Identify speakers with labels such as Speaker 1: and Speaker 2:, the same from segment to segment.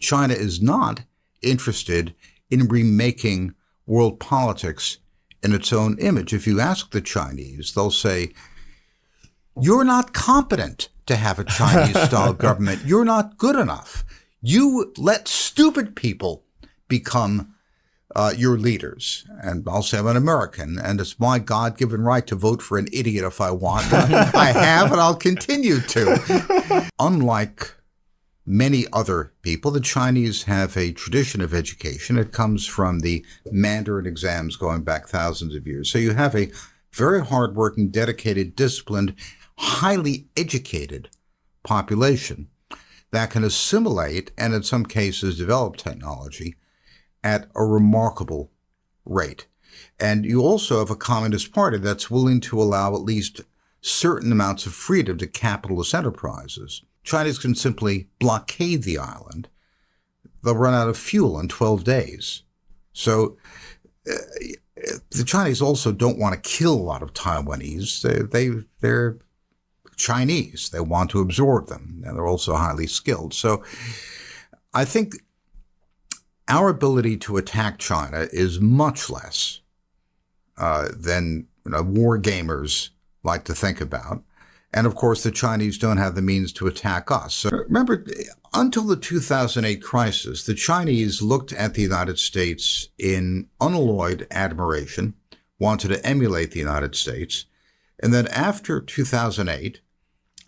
Speaker 1: China is not interested in remaking world politics in its own image. If you ask the Chinese, they'll say, you're not competent to have a Chinese-style government. You're not good enough. You let stupid people become your leaders. And I'll say I'm an American, and it's my God-given right to vote for an idiot if I want. I have, and I'll continue to. Unlike many other people, the Chinese have a tradition of education. It comes from the Mandarin exams going back thousands of years. So you have a very hardworking, dedicated, disciplined, highly educated population that can assimilate and in some cases develop technology at a remarkable rate. And you also have a Communist Party that's willing to allow at least certain amounts of freedom to capitalist enterprises. Chinese can simply blockade the island. They'll run out of fuel in 12 days. So the Chinese also don't want to kill a lot of Taiwanese. They're Chinese. They want to absorb them, and they're also highly skilled. So I think our ability to attack China is much less than war gamers like to think about. And of course, the Chinese don't have the means to attack us. So remember, until the 2008 crisis, the Chinese looked at the United States in unalloyed admiration, wanted to emulate the United States. And then after 2008,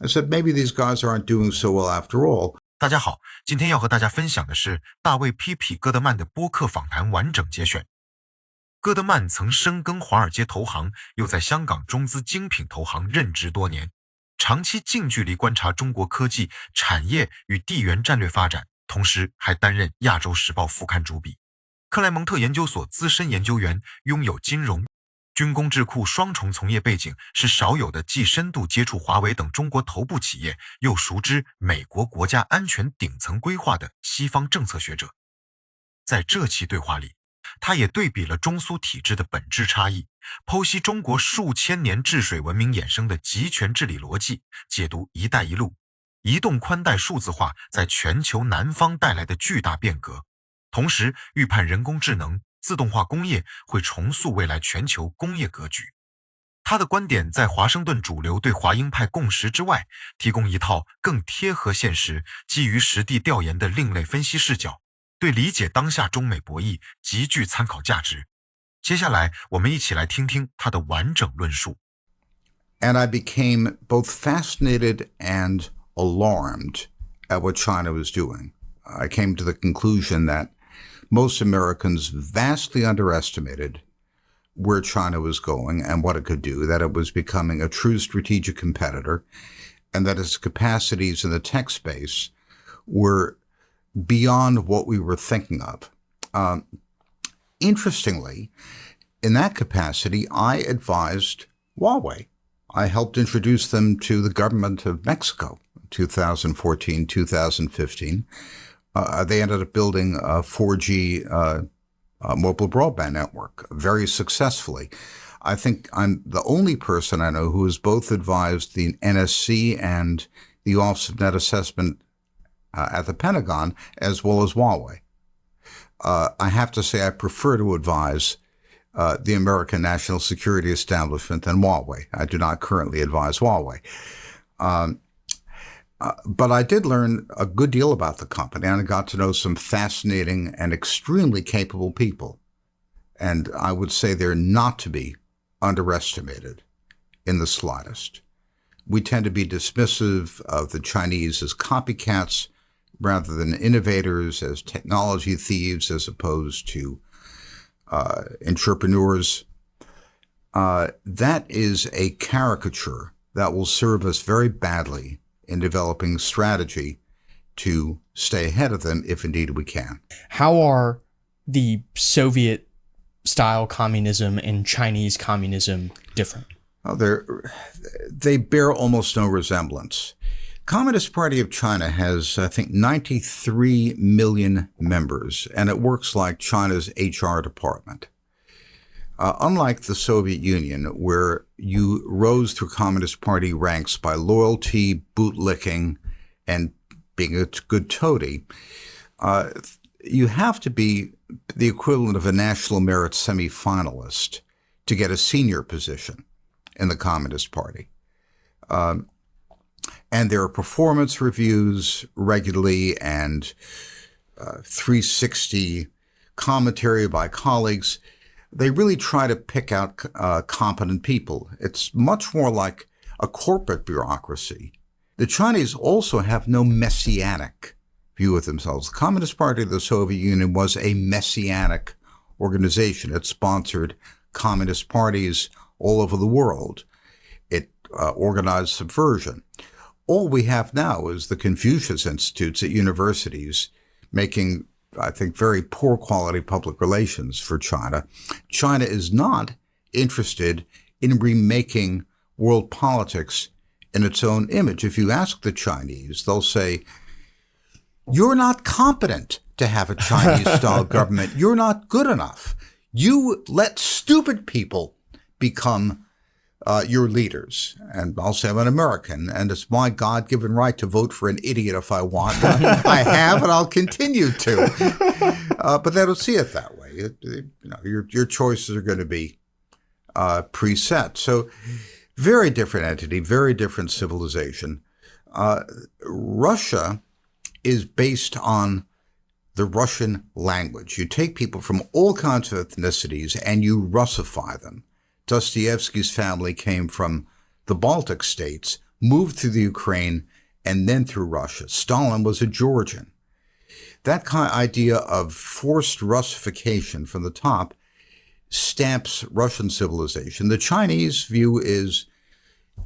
Speaker 1: I said, maybe these guys aren't doing so well after all.
Speaker 2: 大家好，今天要和大家分享的是大卫批评戈德曼的播客访谈完整节选。戈德曼曾深耕华尔街投行，又在香港中资精品投行任职多年，长期近距离观察中国科技、产业与地缘战略发展，同时还担任亚洲时报副刊主笔。克莱蒙特研究所资深研究员，拥有金融、军工智库双重从业背景，是少有的既深度接触华为等中国头部企业，又熟知美国国家安全顶层规划的西方政策学者。在这期对话里，他也对比了中苏体制的本质差异，剖析中国数千年治水文明衍生的集权治理逻辑，解读一带一路、移动宽带数字化在全球南方带来的巨大变革，同时预判人工智能、自动化工业会重塑未来全球工业格局。他的观点在华盛顿主流对华鹰派共识之外，提供一套更贴合现实、基于实地调研的另类分析视角，对理解当下中美博弈极具参考价值。接下来我们一起来听听他的完整论述。
Speaker 1: And I became both fascinated and alarmed at what China was doing. I came to the conclusion that most Americans vastly underestimated where China was going and what it could do, that it was becoming a true strategic competitor, and that its capacities in the tech space were beyond what we were thinking of. Interestingly, in that capacity, I advised Huawei. I helped introduce them to the government of Mexico in 2014, 2015. They ended up building a 4G mobile broadband network very successfully. I think I'm the only person I know who has both advised the NSC and the Office of Net Assessment at the Pentagon, as well as Huawei. I have to say I prefer to advise the American National Security Establishment than Huawei. I do not currently advise Huawei. But I did learn a good deal about the company, and I got to know some fascinating and extremely capable people. And I would say they're not to be underestimated in the slightest. We tend to be dismissive of the Chinese as copycats rather than innovators, as technology thieves, as opposed to entrepreneurs. That is a caricature that will serve us very badly in developing strategy to stay ahead of them, if indeed we can.
Speaker 3: How are the Soviet-style communism and Chinese communism different?
Speaker 1: They bear almost no resemblance. Communist Party of China has, I think, 93 million members, and it works like China's HR department. Unlike the Soviet Union, where you rose through Communist Party ranks by loyalty, bootlicking, and being a good toady, You have to be the equivalent of a national merit semifinalist to get a senior position in the Communist Party. And there are performance reviews regularly and 360 commentary by colleagues. They really try to pick out competent people. It's much more like a corporate bureaucracy. The Chinese also have no messianic view of themselves. The Communist Party of the Soviet Union was a messianic organization. It sponsored communist parties all over the world. It organized subversion. All we have now is the Confucius Institutes at universities making, I think, very poor quality public relations for China. China is not interested in remaking world politics in its own image. If you ask the Chinese, they'll say, you're not competent to have a Chinese-style government. You're not good enough. You let stupid people become your leaders. And I'll say I'm an American, and it's my God-given right to vote for an idiot if I want. I have, and I'll continue to. But they don't see it that way. Your choices are going to be preset. So very different entity, very different civilization. Russia is based on the Russian language. You take people from all kinds of ethnicities and you Russify them. Dostoevsky's family came from the Baltic states, moved through the Ukraine, and then through Russia. Stalin was a Georgian. That kind of idea of forced Russification from the top stamps Russian civilization. The Chinese view is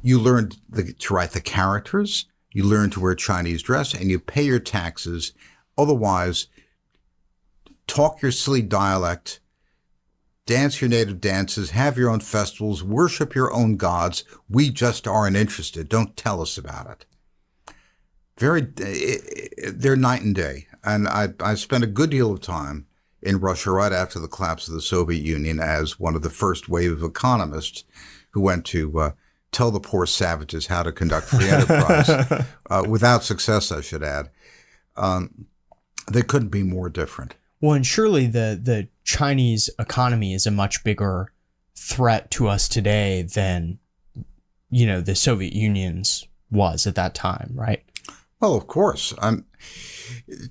Speaker 1: you learn to write the characters, you learn to wear Chinese dress, and you pay your taxes. Otherwise, talk your silly dialect, dance your native dances, have your own festivals, worship your own gods. We just aren't interested. Don't tell us about it. They're night and day. And I spent a good deal of time in Russia right after the collapse of the Soviet Union as one of the first wave of economists who went to tell the poor savages how to conduct free enterprise, without success, I should add. They couldn't be more different.
Speaker 3: Well, and surely the Chinese economy is a much bigger threat to us today than, the Soviet Union's was at that time, right?
Speaker 1: Well, of course.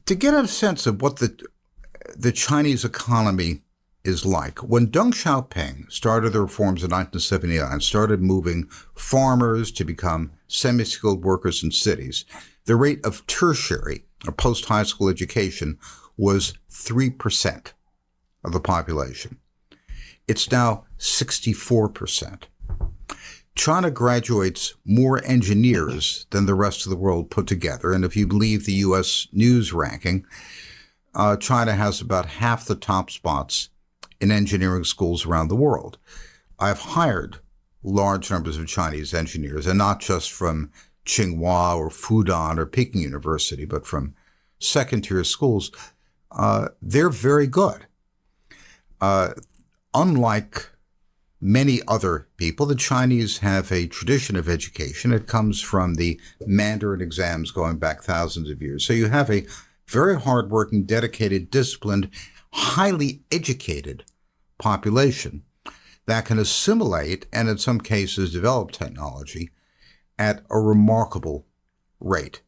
Speaker 1: To get a sense of what the Chinese economy is like, when Deng Xiaoping started the reforms in 1979, started moving farmers to become semi-skilled workers in cities, the rate of tertiary or post-high school education was 3% of the population. It's now 64%. China graduates more engineers than the rest of the world put together. And if you believe the U.S. News ranking, China has about half the top spots in engineering schools around the world. I've hired large numbers of Chinese engineers, and not just from Tsinghua or Fudan or Peking University, but from second-tier schools. They're very good. Unlike many other people, the Chinese have a tradition of education. It comes from the Mandarin exams going back thousands of years. So you have a very hardworking, dedicated, disciplined, highly educated population that can assimilate and in some cases develop technology at a remarkable rate.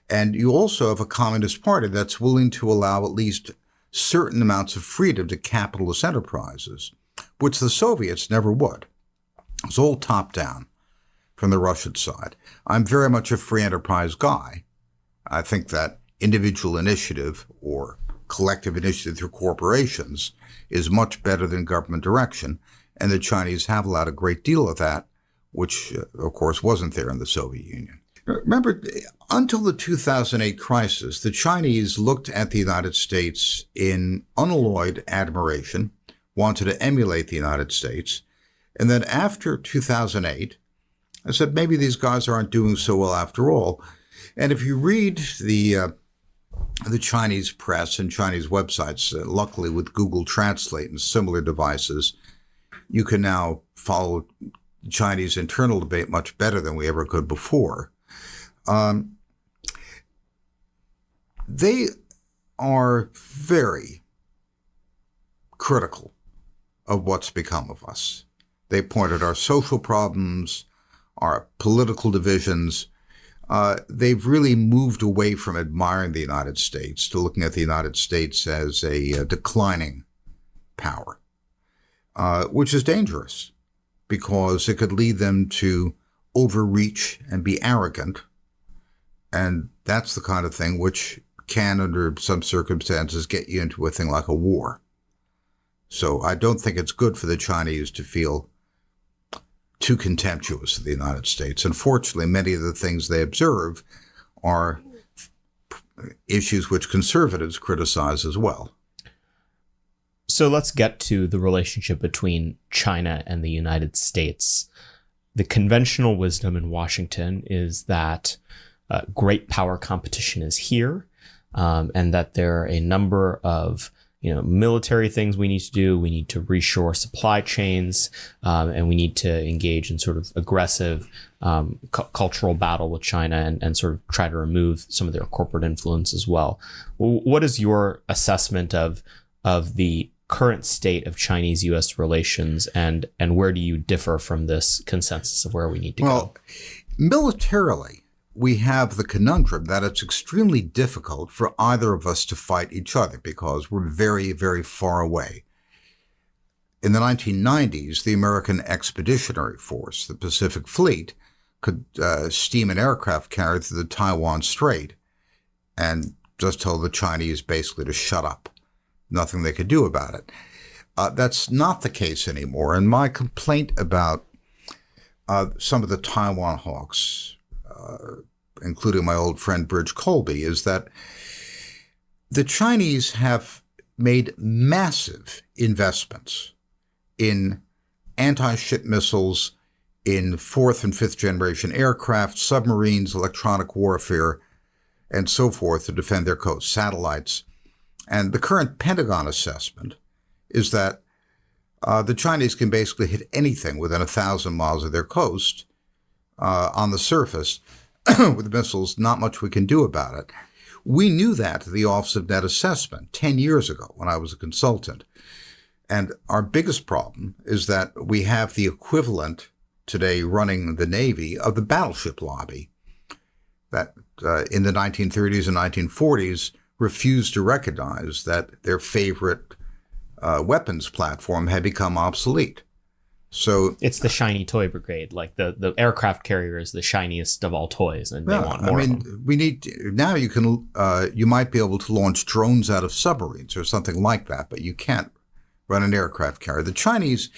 Speaker 1: And you also have a Communist Party that's willing to allow at least certain amounts of freedom to capitalist enterprises, which the Soviets never would. It's all top-down from the Russian side. I'm very much a free enterprise guy. I think that individual initiative or collective initiative through corporations is much better than government direction, and the Chinese have allowed a great deal of that, which, of course, wasn't there in the Soviet Union. Remember, until the 2008 crisis, the Chinese looked at the United States in unalloyed admiration, wanted to emulate the United States, and then after 2008, I said, maybe these guys aren't doing so well after all. And if you read the Chinese press and Chinese websites, luckily with Google Translate and similar devices, you can now follow Chinese internal debate much better than we ever could before. They are very critical of what's become of us. They point at our social problems, our political divisions. They've really moved away from admiring the United States to looking at the United States as a declining power, which is dangerous because it could lead them to overreach and be arrogant. And that's the kind of thing which can, under some circumstances, get you into a thing like a war. So I don't think it's good for the Chinese to feel too contemptuous of the United States. Unfortunately, many of the things they observe are issues which conservatives criticize as well.
Speaker 3: So let's get to the relationship between China and the United States. The conventional wisdom in Washington is that great power competition is here, and that there are a number of military things we need to do. We need to reshore supply chains, and we need to engage in sort of aggressive cultural battle with China and sort of try to remove some of their corporate influence as well. What is your assessment of the current state of Chinese-U.S. relations, and where do you differ from this consensus of where we need to go?
Speaker 1: Well, militarily, we have the conundrum that it's extremely difficult for either of us to fight each other because we're very, very far away. In the 1990s, the American Expeditionary Force, the Pacific Fleet, could steam an aircraft carrier through the Taiwan Strait and just tell the Chinese basically to shut up. Nothing they could do about it. That's not the case anymore. And my complaint about some of the Taiwan hawks, including my old friend Bridge Colby, is that the Chinese have made massive investments in anti-ship missiles, in fourth and fifth generation aircraft, submarines, electronic warfare, and so forth to defend their coast, satellites. And the current Pentagon assessment is that the Chinese can basically hit anything within 1,000 miles of their coast on the surface with missiles. Not much we can do about it. We knew that at the Office of Net Assessment 10 years ago when I was a consultant. And our biggest problem is that we have the equivalent today running the Navy of the battleship lobby that in the 1930s and 1940s refused to recognize that their favorite weapons platform had become obsolete. So
Speaker 3: it's the shiny toy brigade, like the aircraft carrier is the shiniest of all toys, and they want more of them.
Speaker 1: We need now. You might be able to launch drones out of submarines or something like that, but you can't run an aircraft carrier. The Chinese,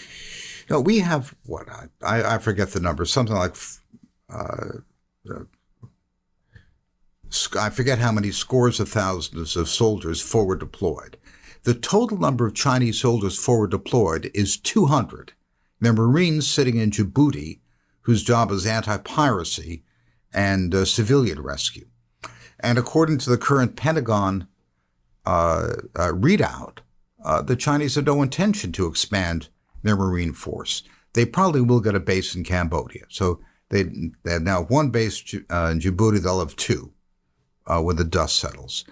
Speaker 1: we have what I forget the number, something like I forget how many scores of thousands of soldiers forward deployed. The total number of Chinese soldiers forward deployed is 200. They're Marines sitting in Djibouti, whose job is anti-piracy and civilian rescue. And according to the current Pentagon readout, the Chinese have no intention to expand their Marine force. They probably will get a base in Cambodia. So they have now one base in Djibouti. They'll have two when the dust settles.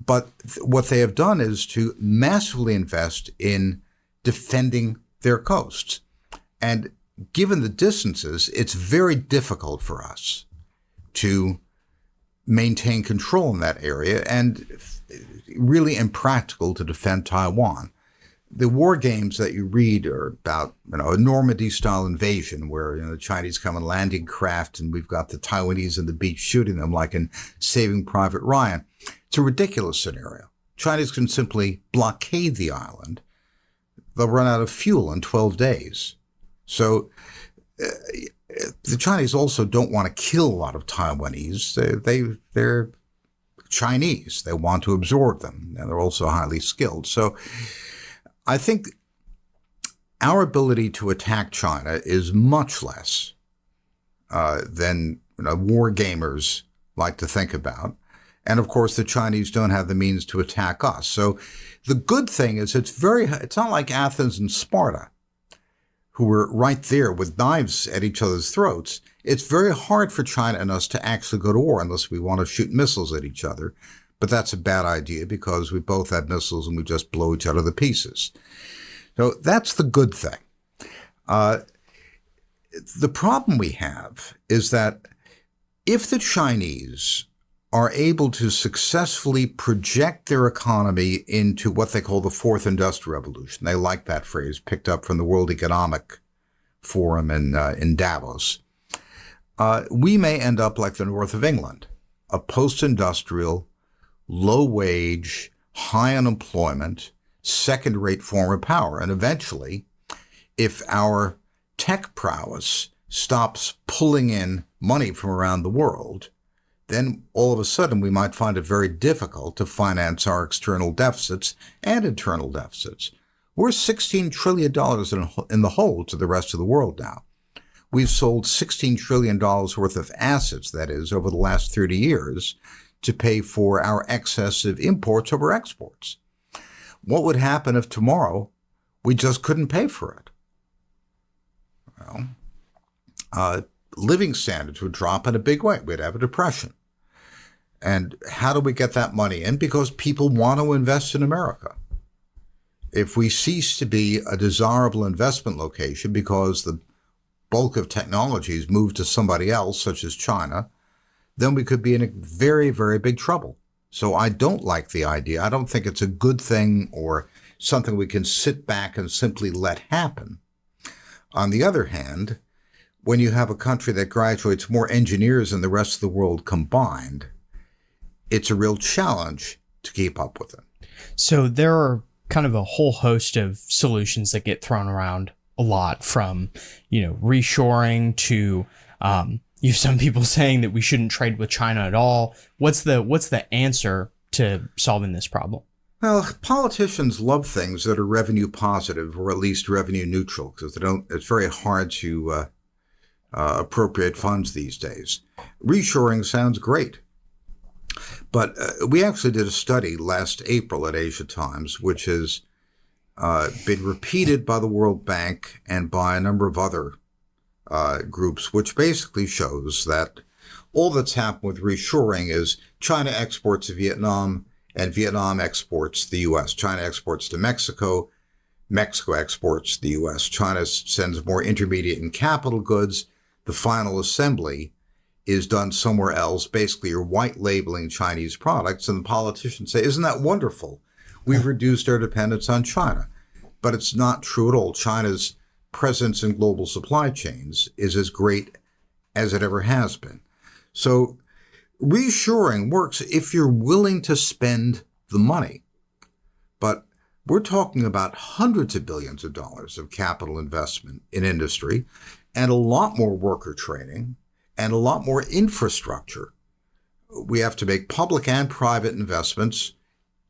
Speaker 1: But what they have done is to massively invest in defending their coasts. And given the distances, it's very difficult for us to maintain control in that area and really impractical to defend Taiwan. The war games that you read are about, a Normandy-style invasion where, the Chinese come in landing craft and we've got the Taiwanese on the beach shooting them like in Saving Private Ryan. It's a ridiculous scenario. Chinese can simply blockade the island. They'll run out of fuel in 12 days. So the Chinese also don't want to kill a lot of Taiwanese. They're Chinese. They want to absorb them, and they're also highly skilled. So I think our ability to attack China is much less than war gamers like to think about. And of course, the Chinese don't have the means to attack us. So the good thing is it's not like Athens and Sparta, who were right there with knives at each other's throats. It's very hard for China and us to actually go to war unless we want to shoot missiles at each other. But that's a bad idea because we both have missiles and we just blow each other to pieces. So that's the good thing. The problem we have is that if the Chinese are able to successfully project their economy into what they call the fourth industrial revolution, they like that phrase picked up from the World Economic Forum in Davos, we may end up like the north of England, a post-industrial, low-wage, high unemployment, second-rate form of power. And eventually, if our tech prowess stops pulling in money from around the world, then all of a sudden we might find it very difficult to finance our external deficits and internal deficits. We're $16 trillion in the hole to the rest of the world now. We've sold $16 trillion worth of assets, that is, over the last 30 years, to pay for our excess of imports over exports. What would happen if tomorrow we just couldn't pay for it? Well, living standards would drop in a big way. We'd have a depression. And how do we get that money in? Because people want to invest in America. If we cease to be a desirable investment location because the bulk of technologies move to somebody else, such as China, then we could be in a very, very big trouble. So I don't like the idea. I don't think it's a good thing or something we can sit back and simply let happen. On the other hand, when you have a country that graduates more engineers than the rest of the world combined, it's a real challenge to keep up with it.
Speaker 4: So there are kind of a whole host of solutions that get thrown around a lot, from, reshoring to, you have some people saying that we shouldn't trade with China at all. What's the answer to solving this problem?
Speaker 1: Well, politicians love things that are revenue positive or at least revenue neutral, because it's very hard to appropriate funds these days. Reshoring sounds great. But we actually did a study last April at Asia Times, which has been repeated by the World Bank and by a number of other groups, which basically shows that all that's happened with reshoring is China exports to Vietnam and Vietnam exports to the U.S. China exports to Mexico, Mexico exports to the U.S. China sends more intermediate and capital goods. The final assembly is done somewhere else. Basically, you're white labeling Chinese products, and the politicians say, isn't that wonderful? We've reduced our dependence on China. But it's not true at all. China's presence in global supply chains is as great as it ever has been. So reshoring works if you're willing to spend the money. But we're talking about hundreds of billions of dollars of capital investment in industry and a lot more worker training and a lot more infrastructure. We have to make public and private investments,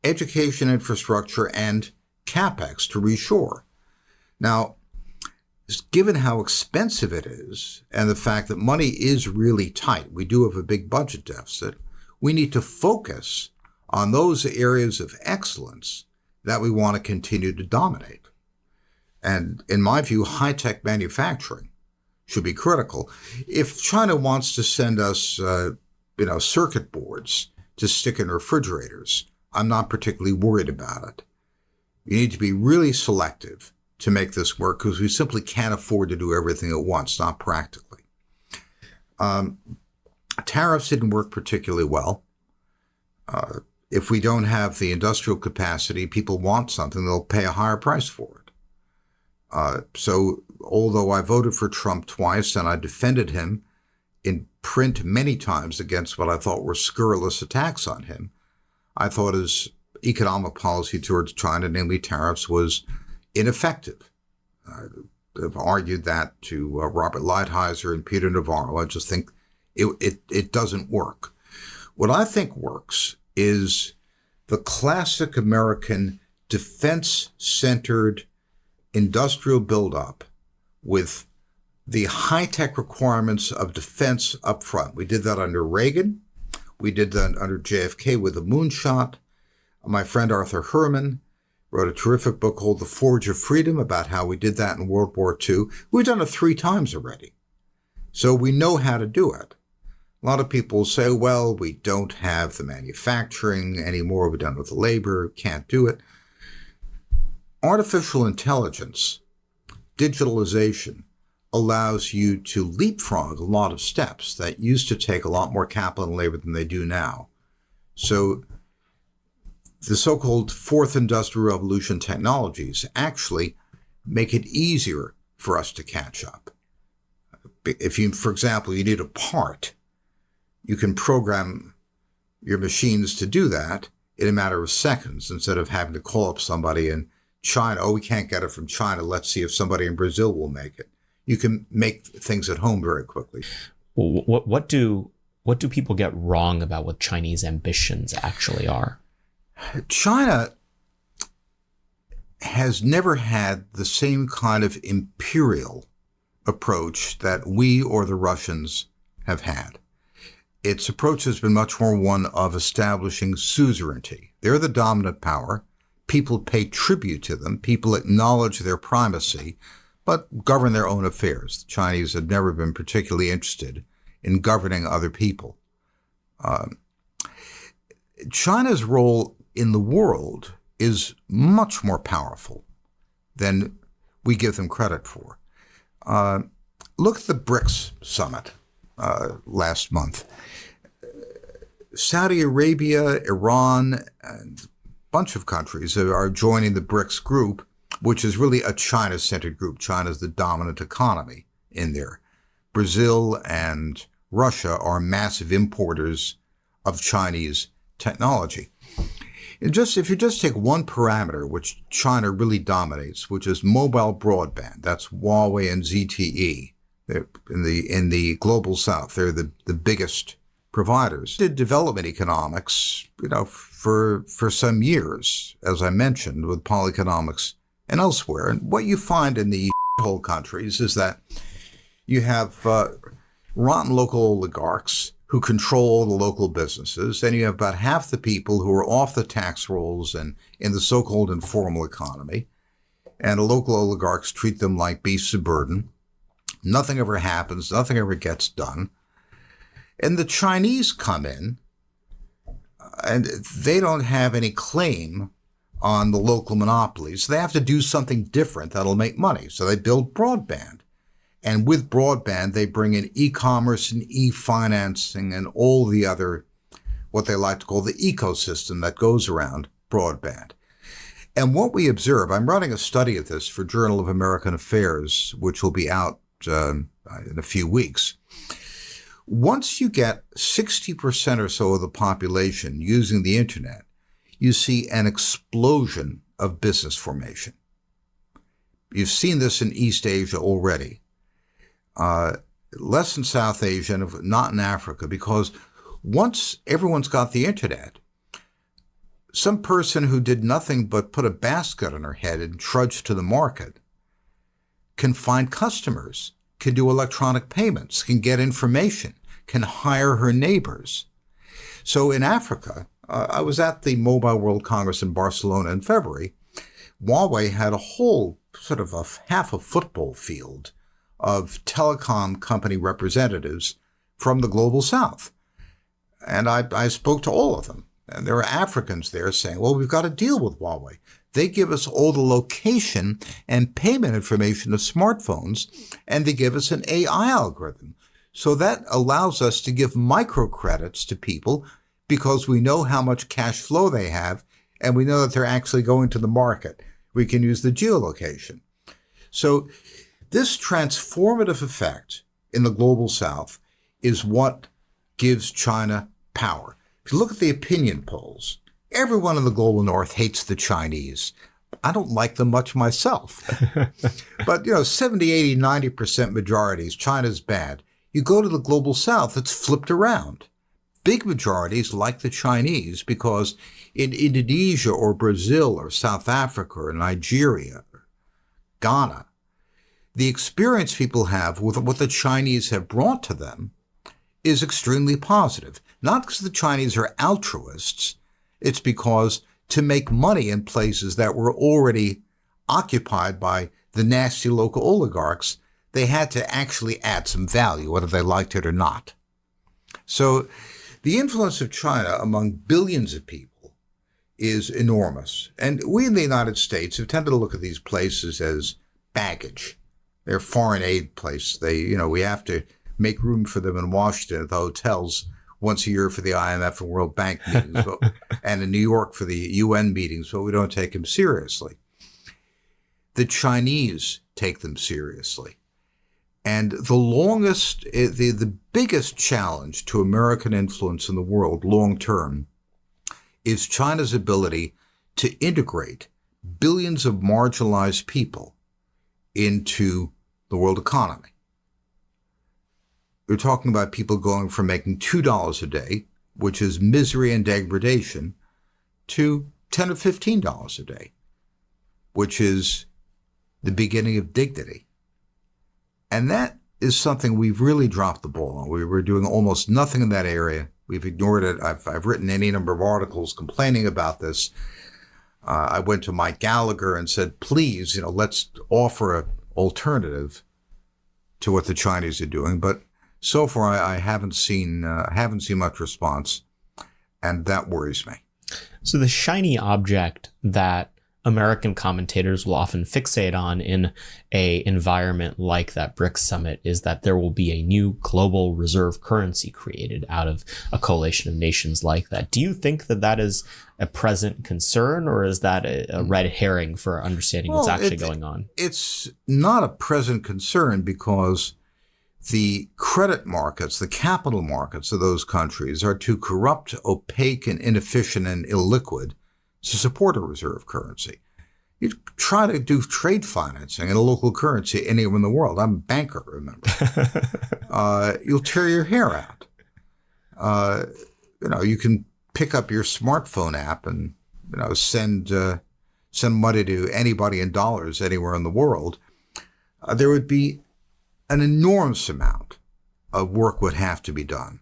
Speaker 1: education infrastructure, and CapEx to reshore. Now, given how expensive it is and the fact that money is really tight, we do have a big budget deficit, we need to focus on those areas of excellence that we want to continue to dominate. And in my view, high-tech manufacturing should be critical. If China wants to send us, circuit boards to stick in refrigerators, I'm not particularly worried about it. You need to be really selective to make this work because we simply can't afford to do everything at once, not practically. Tariffs didn't work particularly well. If we don't have the industrial capacity, people want something, they'll pay a higher price for it. So although I voted for Trump twice and I defended him in print many times against what I thought were scurrilous attacks on him, I thought his economic policy towards China, namely tariffs, was ineffective. I've argued that to Robert Lighthizer and Peter Navarro. I just think it doesn't work. What I think works is the classic American defense-centered industrial buildup with the high-tech requirements of defense up front. We did that under Reagan. We did that under JFK with the moonshot. My friend Arthur Herman wrote a terrific book called The Forge of Freedom about how we did that in World War II. We've done it 3 times already. So we know how to do it. A lot of people say, well, we don't have the manufacturing anymore. We're done with the labor. Can't do it. Artificial intelligence, digitalization, allows you to leapfrog a lot of steps that used to take a lot more capital and labor than they do now. So the so-called fourth industrial revolution technologies actually make it easier for us to catch up. If you, for example, you need a part, you can program your machines to do that in a matter of seconds instead of having to call up somebody in China. Oh, we can't get it from China. Let's see if somebody in Brazil will make it. You can make things at home very quickly.
Speaker 3: What do people get wrong about what Chinese ambitions actually are?
Speaker 1: China has never had the same kind of imperial approach that we or the Russians have had. Its approach has been much more one of establishing suzerainty. They're the dominant power. People pay tribute to them. People acknowledge their primacy, but govern their own affairs. The Chinese have never been particularly interested in governing other people. China's role in the world is much more powerful than we give them credit for. Look at the BRICS summit last month. Saudi Arabia, Iran, and a bunch of countries are joining the BRICS group, which is really a China-centered group. China's the dominant economy in there. Brazil and Russia are massive importers of Chinese technology. If you just take one parameter, which China really dominates, which is mobile broadband, that's Huawei and ZTE. They're in the global south, they're the biggest providers. Did development economics, for some years, as I mentioned, with polyeconomics and elsewhere. And what you find in the whole countries is that you have rotten local oligarchs who control the local businesses, and you have about half the people who are off the tax rolls and in the so-called informal economy, and the local oligarchs treat them like beasts of burden. Nothing ever happens, nothing ever gets done. And the Chinese come in, and they don't have any claim on the local monopolies. They have to do something different that'll make money, so they build broadband. And with broadband, they bring in e-commerce and e-financing and all the other, what they like to call the ecosystem that goes around broadband. And what we observe, I'm running a study of this for Journal of American Affairs, which will be out in a few weeks. Once you get 60% or so of the population using the internet, you see an explosion of business formation. You've seen this in East Asia already. Less in South Asia and not in Africa, because once everyone's got the internet, some person who did nothing but put a basket on her head and trudge to the market can find customers, can do electronic payments, can get information, can hire her neighbors. So in Africa, I was at the Mobile World Congress in Barcelona in February. Huawei had a whole sort of half a football field of telecom company representatives from the global south. And I spoke to all of them. And there are Africans there saying, well, we've got to deal with Huawei. They give us all the location and payment information of smartphones, and they give us an AI algorithm. So that allows us to give microcredits to people because we know how much cash flow they have, and we know that they're actually going to the market. We can use the geolocation. So this transformative effect in the global south is what gives China power. If you look at the opinion polls, everyone in the global north hates the Chinese. I don't like them much myself. But, 70, 80, 90% majorities, China's bad. You go to the global south, it's flipped around. Big majorities like the Chinese because in Indonesia or Brazil or South Africa or Nigeria, or Ghana, the experience people have with what the Chinese have brought to them is extremely positive. Not because the Chinese are altruists, it's because to make money in places that were already occupied by the nasty local oligarchs, they had to actually add some value, whether they liked it or not. So the influence of China among billions of people is enormous. And we in the United States have tended to look at these places as baggage. They're foreign aid places. We have to make room for them in Washington at the hotels once a year for the IMF and World Bank meetings, and in New York for the UN meetings, but we don't take them seriously. The Chinese take them seriously. And the biggest challenge to American influence in the world long term is China's ability to integrate billions of marginalized people into the world economy. We're talking about people going from making $2 a day, which is misery and degradation, to $10 or $15 a day, which is the beginning of dignity. And that is something we've really dropped the ball on. We were doing almost nothing in that area. We've ignored it. I've written any number of articles complaining about this. I went to Mike Gallagher and said, please, let's offer an alternative to what the Chinese are doing. But so far, I haven't seen much response, and that worries me.
Speaker 3: So the shiny object that American commentators will often fixate on in a environment like that BRICS summit is that there will be a new global reserve currency created out of a coalition of nations like that. Do you think that that is a present concern, or is that a red herring for understanding what's actually going on?
Speaker 1: It's not a present concern because the credit markets, the capital markets of those countries are too corrupt, opaque, and inefficient and illiquid to support a reserve currency. You try to do trade financing in a local currency anywhere in the world. I'm a banker, remember. You'll tear your hair out. You can pick up your smartphone app and send money to anybody in dollars anywhere in the world. There would be an enormous amount of work would have to be done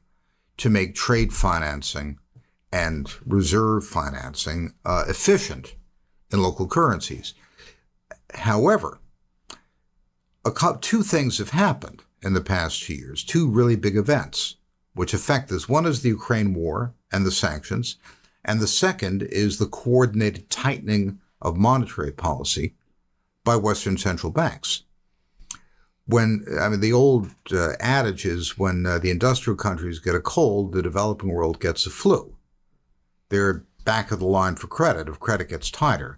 Speaker 1: to make trade financing and reserve financing efficient in local currencies. However, two things have happened in the past 2 years, two really big events which affect this. One is the Ukraine war and the sanctions, and the second is the coordinated tightening of monetary policy by Western central banks. The old adage is when the industrial countries get a cold, the developing world gets a flu. They're back of the line for credit. If credit gets tighter,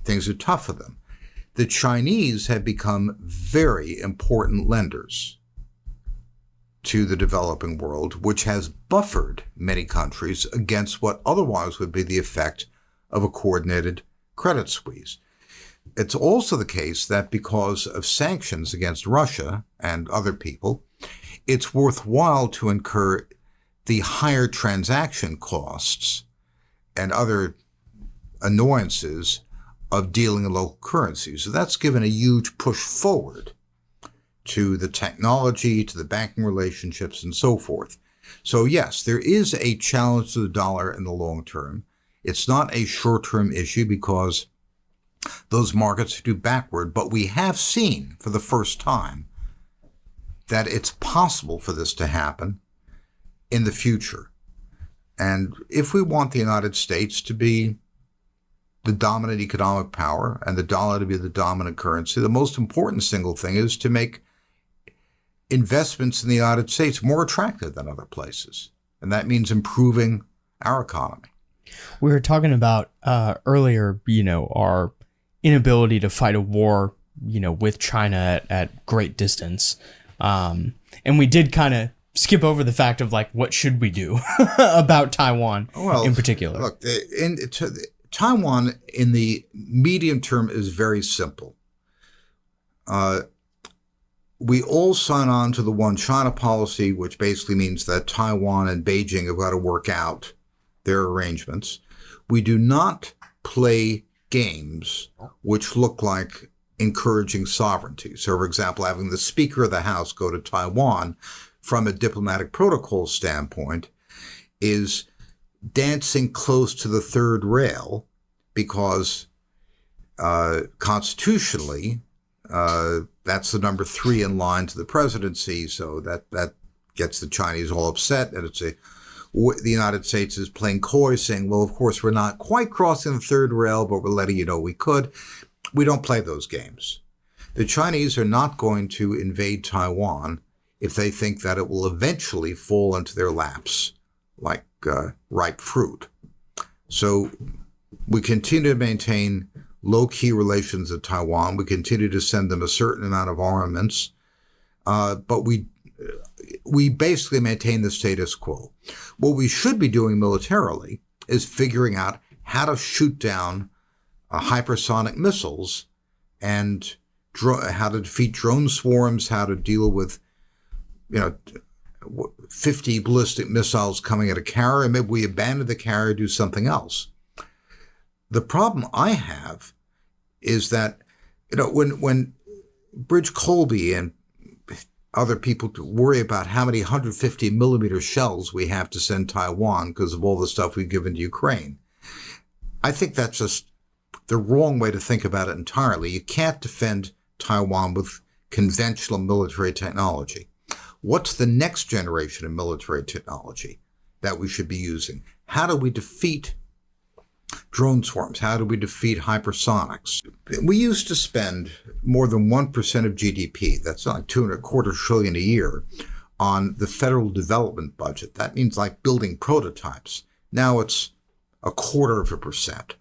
Speaker 1: things are tough for them. The Chinese have become very important lenders to the developing world, which has buffered many countries against what otherwise would be the effect of a coordinated credit squeeze. It's also the case that because of sanctions against Russia and other people, it's worthwhile to incur the higher transaction costs and other annoyances of dealing in local currencies. So that's given a huge push forward to the technology, to the banking relationships, and so forth. So yes, there is a challenge to the dollar in the long term. It's not a short-term issue because those markets are too backward, but we have seen for the first time that it's possible for this to happen in the future. And if we want the United States to be the dominant economic power and the dollar to be the dominant currency, the most important single thing is to make investments in the United States more attractive than other places. And that means improving our economy.
Speaker 4: We were talking about earlier, our inability to fight a war, with China at great distance. And we did kind of skip over the fact of what should we do about Taiwan in particular?
Speaker 1: Look, Taiwan in the medium term is very simple. We all sign on to the one China policy, which basically means that Taiwan and Beijing have got to work out their arrangements. We do not play games which look like encouraging sovereignty. So, for example, having the Speaker of the House go to Taiwan from a diplomatic protocol standpoint is dancing close to the third rail because constitutionally, that's the number 3 in line to the presidency. So that gets the Chinese all upset, and the United States is playing coy, saying, well, of course, we're not quite crossing the third rail, but we're letting you know we could. We don't play those games. The Chinese are not going to invade Taiwan if they think that it will eventually fall into their laps like ripe fruit. So we continue to maintain low-key relations with Taiwan. We continue to send them a certain amount of armaments, but we basically maintain the status quo. What we should be doing militarily is figuring out how to shoot down hypersonic missiles and how to defeat drone swarms, how to deal with 50 ballistic missiles coming at a carrier. Maybe we abandon the carrier, do something else. The problem I have is that, when Bridge Colby and other people worry about how many 150 millimeter shells we have to send Taiwan because of all the stuff we've given to Ukraine, I think that's just the wrong way to think about it entirely. You can't defend Taiwan with conventional military technology. What's the next generation of military technology that we should be using? How do we defeat drone swarms? How do we defeat hypersonics? We used to spend more than 1% of GDP, that's like $2.25 trillion a year, on the federal development budget. That means like building prototypes. Now it's 0.25%.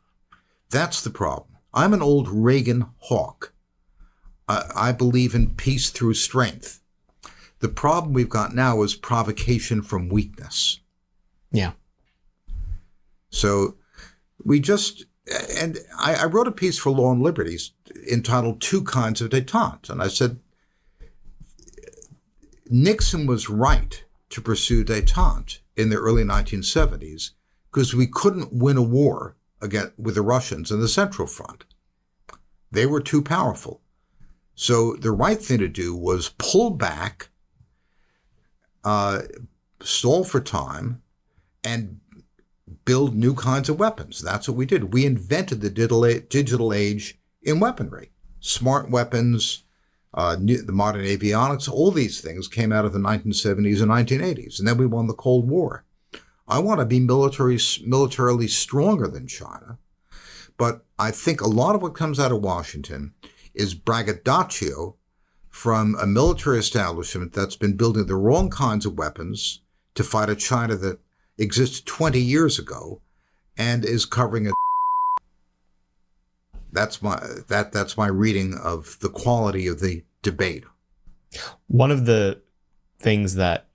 Speaker 1: That's the problem. I'm an old Reagan hawk. I believe in peace through strength. The problem we've got now is provocation from weakness.
Speaker 3: Yeah.
Speaker 1: So I wrote a piece for Law and Liberties entitled Two Kinds of Détente. And I said, Nixon was right to pursue détente in the early 1970s because we couldn't win a war with the Russians in the Central Front. They were too powerful. So the right thing to do was pull back, stall for time, and build new kinds of weapons. That's what we did. We invented the digital age in weaponry. Smart weapons, the modern avionics, all these things came out of the 1970s and 1980s. And then we won the Cold War. I want to be militarily stronger than China. But I think a lot of what comes out of Washington is braggadocio from a military establishment that's been building the wrong kinds of weapons to fight a China that existed 20 years ago and is covering it. That's my reading of the quality of the debate.
Speaker 3: One of the things that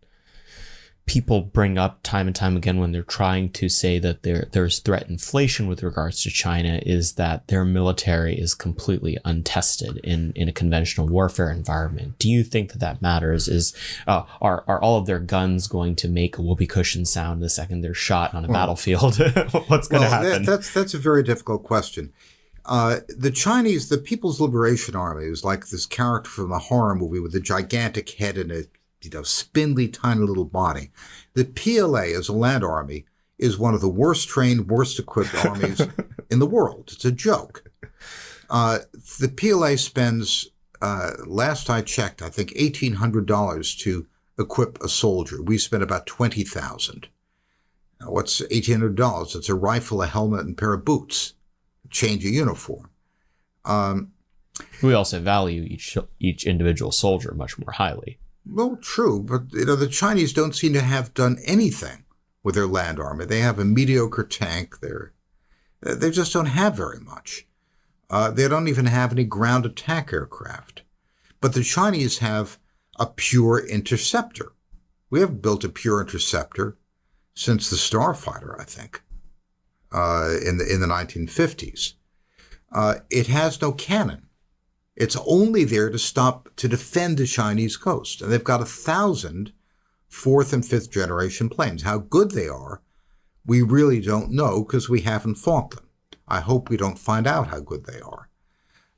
Speaker 3: people bring up time and time again when they're trying to say that there's threat inflation with regards to China is that their military is completely untested in a conventional warfare environment. Do you think that matters? Are all of their guns going to make a whoopee cushion sound the second they're shot on a battlefield? What's going to happen?
Speaker 1: That's a very difficult question. The Chinese, the People's Liberation Army, is like this character from a horror movie with a gigantic head and a spindly, tiny little body. The PLA as a land army is one of the worst trained, worst equipped armies in the world. It's a joke. The PLA spends, last I checked, I think $1,800 to equip a soldier. We spend about $20,000. What's $1,800? It's a rifle, a helmet, and a pair of boots. Change of uniform.
Speaker 3: We also value each individual soldier much more highly.
Speaker 1: Well, true, but the Chinese don't seem to have done anything with their land army. They have a mediocre tank. They just don't have very much. They don't even have any ground attack aircraft. But the Chinese have a pure interceptor. We haven't built a pure interceptor since the Starfighter, I think, in the 1950s. It has no cannon. It's only there to defend the Chinese coast. And they've got 1,000 fourth and fifth generation planes. How good they are, we really don't know because we haven't fought them. I hope we don't find out how good they are.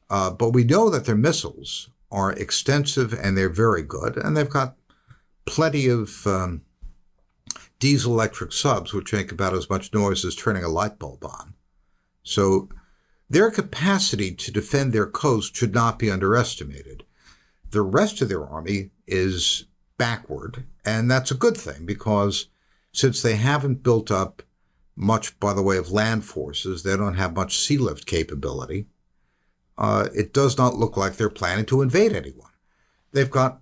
Speaker 1: But we know that their missiles are extensive and they're very good. And they've got plenty of diesel electric subs, which make about as much noise as turning a light bulb on. So their capacity to defend their coast should not be underestimated. The rest of their army is backward. And that's a good thing, because since they haven't built up much by the way of land forces, they don't have much sea lift capability. It does not look like they're planning to invade anyone. They've got,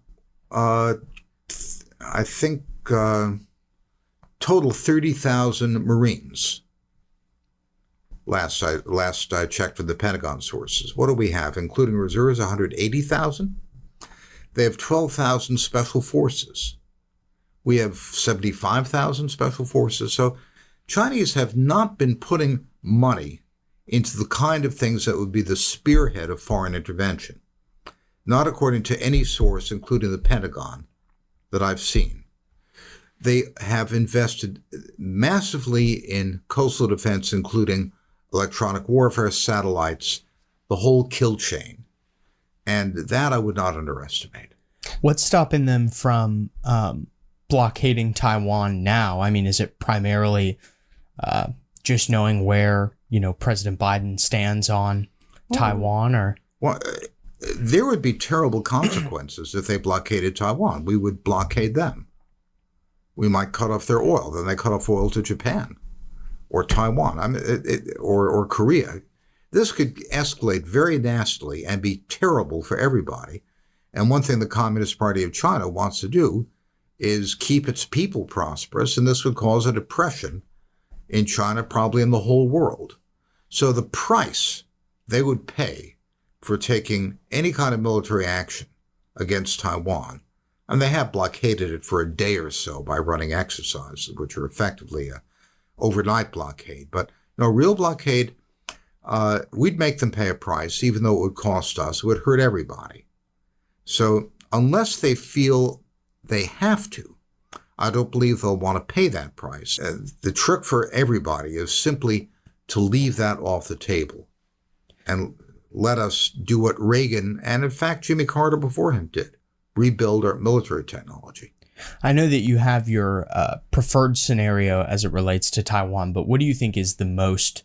Speaker 1: I think, total 30,000 Marines. Last I checked with the Pentagon sources. What do we have, including reserves? 180,000. They have 12,000 special forces. We have 75,000 special forces. So Chinese have not been putting money into the kind of things that would be the spearhead of foreign intervention. Not according to any source, including the Pentagon, that I've seen. They have invested massively in coastal defense, including electronic warfare, satellites, the whole kill chain. And that I would not underestimate.
Speaker 4: What's stopping them from blockading Taiwan now? I mean, is it primarily just knowing where, President Biden stands on Taiwan, or?
Speaker 1: Well, there would be terrible consequences if they blockaded Taiwan. We would blockade them. We might cut off their oil. Then they cut off oil to Japan or Taiwan, or Korea. This could escalate very nastily and be terrible for everybody. And one thing the Communist Party of China wants to do is keep its people prosperous, and this would cause a depression in China, probably in the whole world. So the price they would pay for taking any kind of military action against Taiwan, and they have blockaded it for a day or so by running exercises, which are effectively a overnight blockade. But real blockade, we'd make them pay a price, even though it would cost us. It would hurt everybody. So unless they feel they have to, I don't believe they'll want to pay that price. The trick for everybody is simply to leave that off the table and let us do what Reagan and, in fact, Jimmy Carter before him did, rebuild our military technology.
Speaker 4: I know that you have your preferred scenario as it relates to Taiwan, but what do you think is the most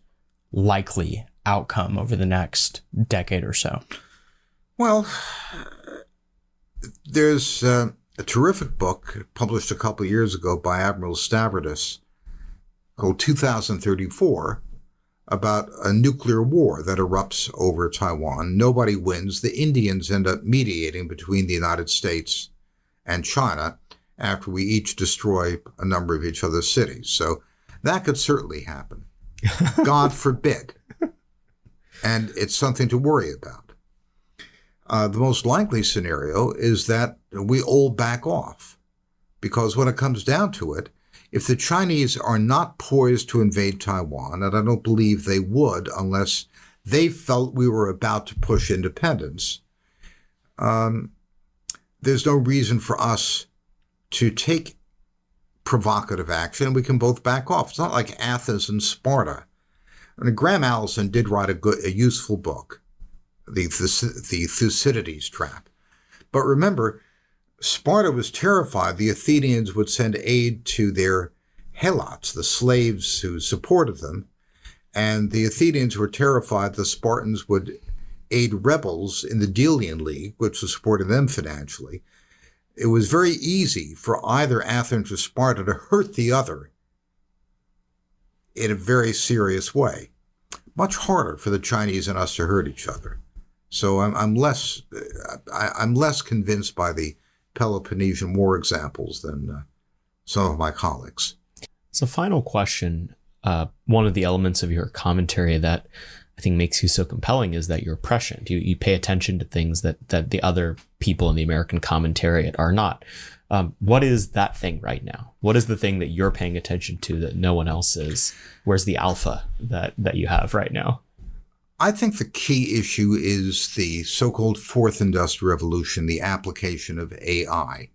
Speaker 4: likely outcome over the next decade or so?
Speaker 1: Well, there's a terrific book published a couple of years ago by Admiral Stavridis called 2034 about a nuclear war that erupts over Taiwan. Nobody wins. The Indians end up mediating between the United States and China after we each destroy a number of each other's cities. So that could certainly happen. God forbid. And it's something to worry about. The most likely scenario is that we all back off, because when it comes down to it, if the Chinese are not poised to invade Taiwan, and I don't believe they would unless they felt we were about to push independence, there's no reason for us to take provocative action. We can both back off. It's not like Athens and Sparta. And Graham Allison did write a useful book, the Thucydides trap. But remember, Sparta was terrified the Athenians would send aid to their helots, the slaves who supported them, and the Athenians were terrified the Spartans would aid rebels in the Delian League, which was supporting them financially. It was very easy for either Athens or Sparta to hurt the other in a very serious way. Much harder for the Chinese and us to hurt each other. So I'm less convinced by the Peloponnesian War examples than some of my colleagues.
Speaker 3: So, final question. One of the elements of your commentary that I think makes you so compelling is that you're prescient. You pay attention to things that the other people in the American commentariat are not. What is that thing right now? What is the thing that you're paying attention to that no one else is? Where's the alpha that you have right now?
Speaker 1: I think the key issue is the so-called fourth industrial revolution, the application of AI.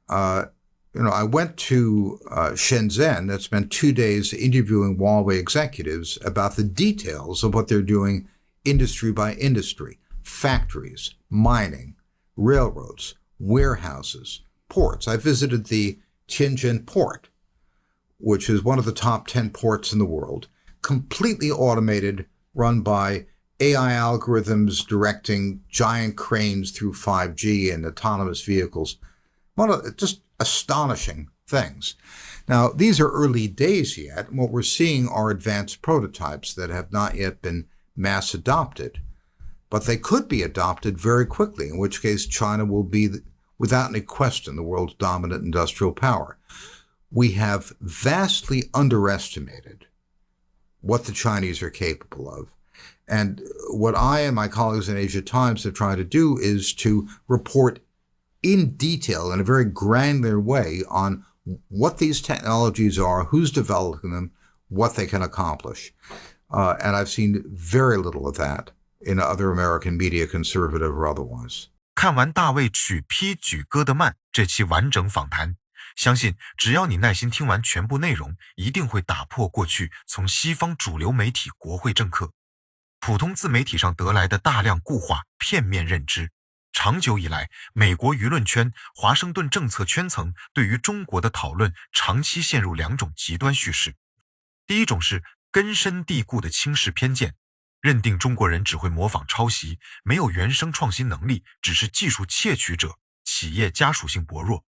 Speaker 1: I went to Shenzhen and spent 2 days interviewing Huawei executives about the details of what they're doing industry by industry, factories, mining, railroads, warehouses, ports. I visited the Tianjin port, which is one of the top 10 ports in the world, completely automated, run by AI algorithms directing giant cranes through 5G and autonomous vehicles. One of just astonishing things. Now, these are early days yet. What we're seeing are advanced prototypes that have not yet been mass adopted. But they could be adopted very quickly, in which case China will be, without any question, the world's dominant industrial power. We have vastly underestimated what the Chinese are capable of. And what I and my colleagues in Asia Times have tried to do is to report in detail, in a very granular way, on what these technologies are, who's developing them, what they can accomplish. And I've seen very little of that in other American media, conservative or otherwise.
Speaker 2: 看完大卫取批举戈德曼这期完整访谈，相信只要你耐心听完全部内容，一定会打破过去从西方主流媒体、国会政客、普通自媒体上得来的大量固化、片面认知。长久以来，美国舆论圈、华盛顿政策圈层对于中国的讨论长期陷入两种极端叙事。第一种是根深蒂固的轻视偏见，认定中国人只会模仿抄袭，没有原生创新能力，只是技术窃取者，企业家属性薄弱，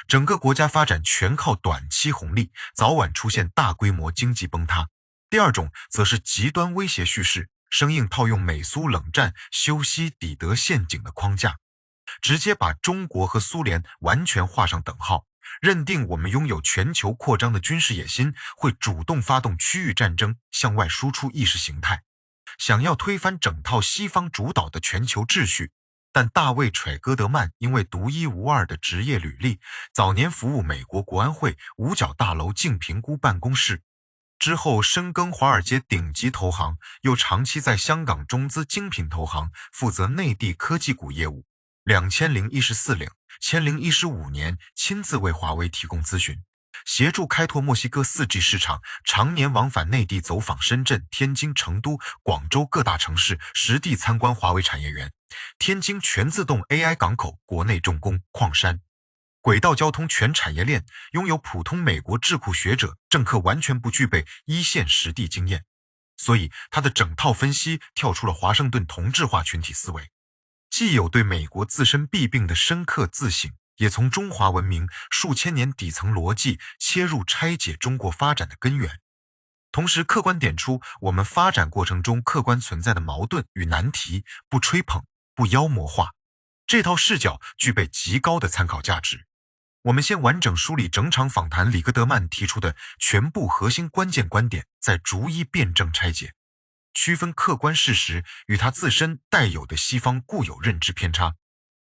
Speaker 2: 整个国家发展全靠短期红利，早晚出现大规模经济崩塌。第二种则是极端威胁叙事，生硬套用美苏冷战修昔底德陷阱的框架，直接把中国和苏联完全画上等号，认定我们拥有全球扩张的军事野心，会主动发动区域战争，向外输出意识形态，想要推翻整套西方主导的全球秩序。但大卫揣戈德曼因为独一无二的职业履历，早年服务美国国安会五角大楼净评估办公室，之后深耕华尔街顶级投行，又长期在香港中资精品投行负责内地科技股业务。2014年、2015年亲自为华为提供咨询，协助开拓墨西哥 4G 市场，常年往返内地走访深圳、天津、成都、广州各大城市，实地参观华为产业园，天津全自动 AI 港口，国内重工、矿山、轨道交通全产业链，拥有普通美国智库学者、政客完全不具备一线实地经验，所以他的整套分析跳出了华盛顿同质化群体思维，既有对美国自身弊病的深刻自省，也从中华文明数千年底层逻辑切入拆解中国发展的根源，同时客观点出我们发展过程中客观存在的矛盾与难题，不吹捧，不妖魔化。这套视角具备极高的参考价值。我们先完整梳理整场访谈里戈德曼提出的全部核心关键观点，再逐一辩证拆解，区分客观事实与他自身带有的西方固有认知偏差，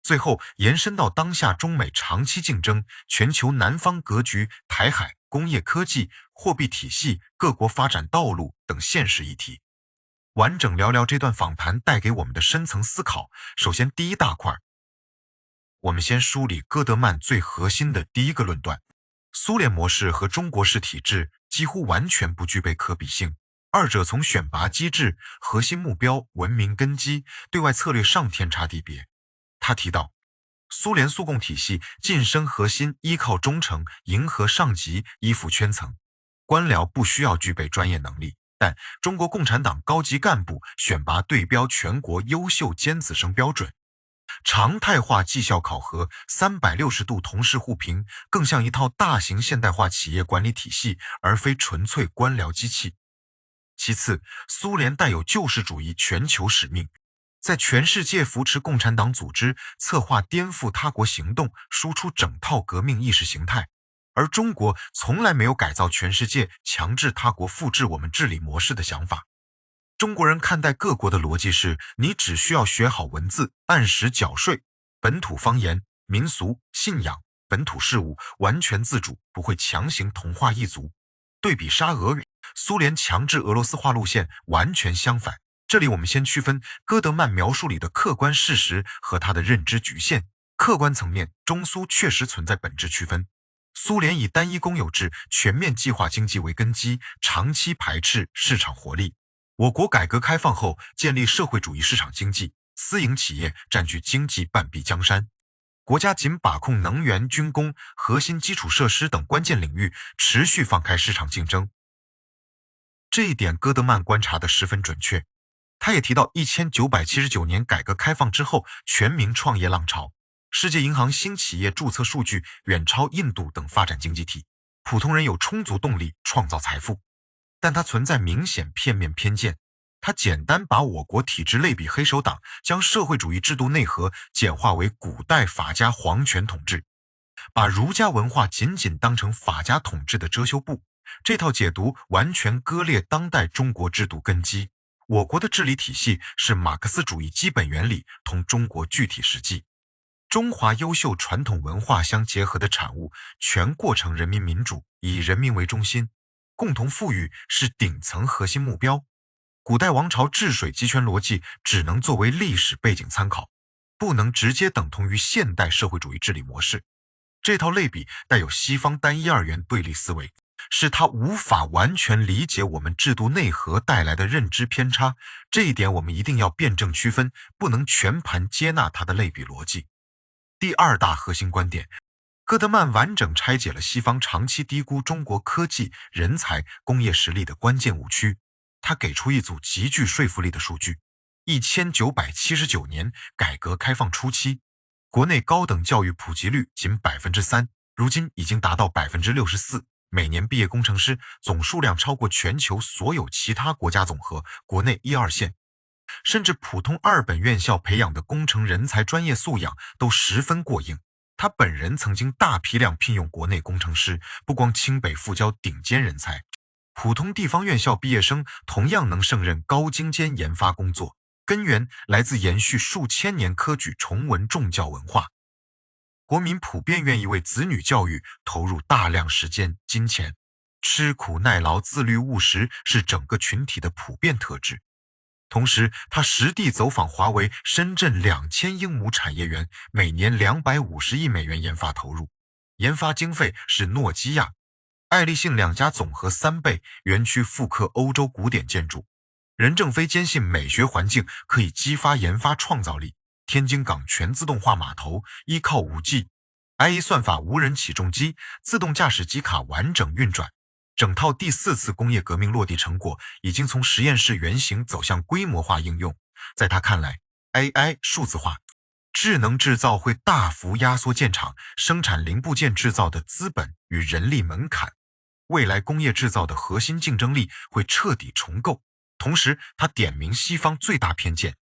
Speaker 2: 最后延伸到当下中美长期竞争、全球南方格局、台海、工业科技、货币体系、各国发展道路等现实议题。完整聊聊这段访谈带给我们的深层思考。首先第一大块，我们先梳理戈德曼最核心的第一个论断：苏联模式和中国式体制几乎完全不具备可比性，二者从选拔机制、核心目标、文明根基、对外策略上天差地别。他提到，苏联苏共体系晋升核心依靠忠诚，迎合上级，依附圈层，官僚不需要具备专业能力，但中国共产党高级干部选拔对标全国优秀尖子生标准，常态化绩效考核，360度同时互评，更像一套大型现代化企业管理体系，而非纯粹官僚机器。其次，苏联带有救世主义全球使命，在全世界扶持共产党组织，策划颠覆他国行动，输出整套革命意识形态，而中国从来没有改造全世界，强制他国复制我们治理模式的想法。中国人看待各国的逻辑是，你只需要学好文字，按时缴税，本土方言、民俗、信仰、本土事务完全自主，不会强行同化一族。对比沙俄，苏联强制俄罗斯化路线完全相反。这里我们先区分戈德曼描述里的客观事实和他的认知局限。客观层面，中苏确实存在本质区分。苏联以单一公有制、全面计划经济为根基，长期排斥市场活力。我国改革开放后建立社会主义市场经济，私营企业占据经济半壁江山，国家仅把控能源、军工、核心基础设施等关键领域，持续放开市场竞争。这一点戈德曼观察得十分准确。他也提到1979年改革开放之后全民创业浪潮，世界银行新企业注册数据远超印度等发展经济体，普通人有充足动力创造财富。但它存在明显片面偏见，它简单把我国体制类比黑手党，将社会主义制度内核简化为古代法家皇权统治，把儒家文化仅仅当成法家统治的遮羞布。这套解读完全割裂当代中国制度根基。我国的治理体系是马克思主义基本原理同中国具体实际，中华优秀传统文化相结合的产物，全过程人民民主，以人民为中心，共同富裕是顶层核心目标。古代王朝治水集权逻辑只能作为历史背景参考，不能直接等同于现代社会主义治理模式。这套类比带有西方单一二元对立思维，使他无法完全理解我们制度内核带来的认知偏差，这一点我们一定要辩证区分，不能全盘接纳他的类比逻辑。第二大核心观点，戈德曼完整拆解了西方长期低估中国科技、人才、工业实力的关键误区。他给出一组极具说服力的数据：1979年改革开放初期，国内高等教育普及率仅 3%， 如今已经达到 64%， 每年毕业工程师总数量超过全球所有其他国家总和，国内1、2线。甚至普通二本院校培养的工程人才专业素养都十分过硬。他本人曾经大批量聘用国内工程师，不光清北复交顶尖人才，普通地方院校毕业生同样能胜任高精尖研发工作，根源来自延续数千年科举崇文重教文化。国民普遍愿意为子女教育投入大量时间、金钱，吃苦耐劳、自律务实是整个群体的普遍特质。同时，他实地走访华为、深圳2000英亩产业园，每年250亿美元研发投入，研发经费是诺基亚、爱立信两家总和3倍，园区复刻欧洲古典建筑。任正非坚信美学环境可以激发研发创造力，天津港全自动化码头依靠 5G、IE 算法无人起重机、自动驾驶机卡完整运转。整套第4次工业革命落地成果已经从实验室原型走向规模化应用。在他看来， AI 数字化、智能制造会大幅压缩建厂生产零部件制造的资本与人力门槛，未来工业制造的核心竞争力会彻底重构。同时，他点明西方最大偏见，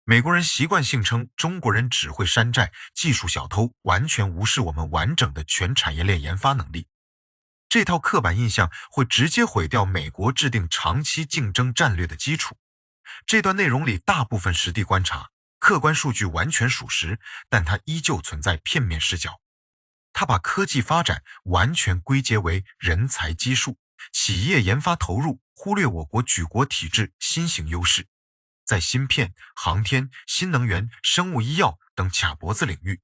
Speaker 2: 美国人习惯性称中国人只会山寨、技术小偷，完全无视我们完整的全产业链研发能力。这套刻板印象会直接毁掉美国制定长期竞争战略的基础。这段内容里大部分实地观察，客观数据完全属实，但它依旧存在片面视角。它把科技发展完全归结为人才基数，企业研发投入忽略我国举国体制新型优势。在芯片、航天、新能源、生物医药等卡脖子领域，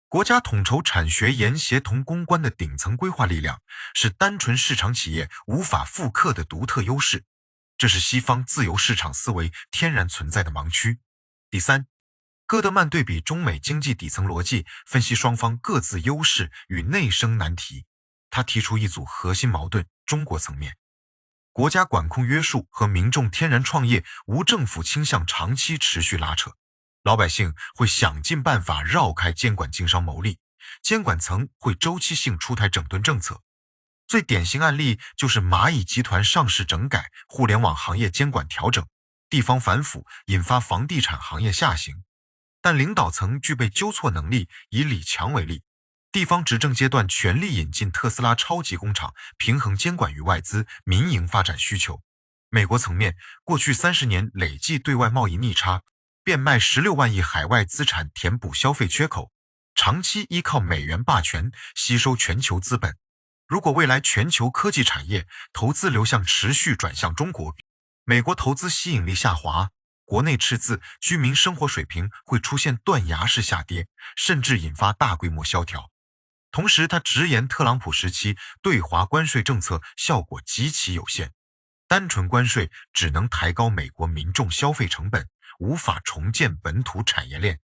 Speaker 2: 国家统筹产学研协同攻关的顶层规划力量，是单纯市场企业无法复刻的独特优势。这是西方自由市场思维天然存在的盲区。第三，戈德曼对比中美经济底层逻辑，分析双方各自优势与内生难题。他提出一组核心矛盾：中国层面，国家管控约束和民众天然创业无政府倾向长期持续拉扯，老百姓会想尽办法绕开监管经商牟利，监管层会周期性出台整顿政策。最典型案例就是蚂蚁集团上市整改、互联网行业监管调整，地方反腐引发房地产行业下行。但领导层具备纠错能力，以李强为例，地方执政阶段全力引进特斯拉超级工厂，平衡监管与外资、民营发展需求。美国层面，过去30年累计对外贸易逆差，变卖16万亿海外资产填补消费缺口，长期依靠美元霸权吸收全球资本。如果未来全球科技产业投资流向持续转向中国，美国投资吸引力下滑，国内赤字、居民生活水平会出现断崖式下跌，甚至引发大规模萧条。同时，他直言特朗普时期对华关税政策效果极其有限，单纯关税只能抬高美国民众消费成本，无法重建本土产业链。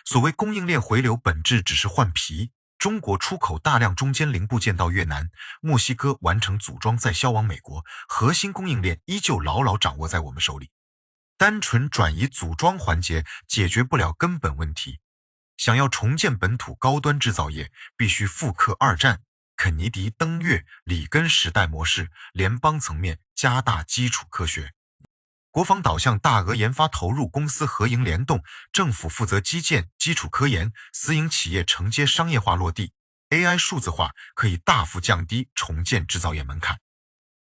Speaker 2: 所谓供应链回流本质只是换皮，中国出口大量中间零部件到越南、墨西哥完成组装再销往美国，核心供应链依旧牢牢掌握在我们手里。单纯转移组装环节解决不了根本问题。想要重建本土高端制造业，必须复刻二战、肯尼迪登月、里根时代模式，联邦层面加大基础科学。国防导向大额研发投入，公私合营联动，政府负责基建、基础科研，私营企业承接商业化落地。AI 数字化可以大幅降低重建制造业门槛。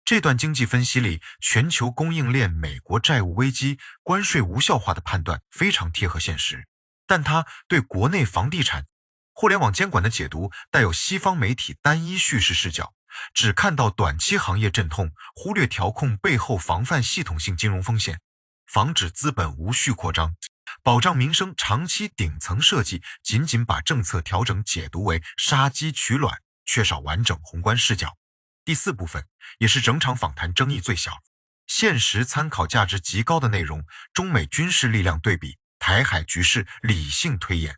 Speaker 2: 这段经济分析里，全球供应链、美国债务危机、关税无效化的判断非常贴合现实，但它对国内房地产、互联网监管的解读带有西方媒体单一叙事视角，只看到短期行业阵痛，忽略调控背后防范系统性金融风险，防止资本无序扩张，保障民生长期顶层设计，仅仅把政策调整解读为杀鸡取卵，缺少完整宏观视角。第四部分也是整场访谈争议最小、现实参考价值极高的内容：中美军事力量对比，台海局势理性推演。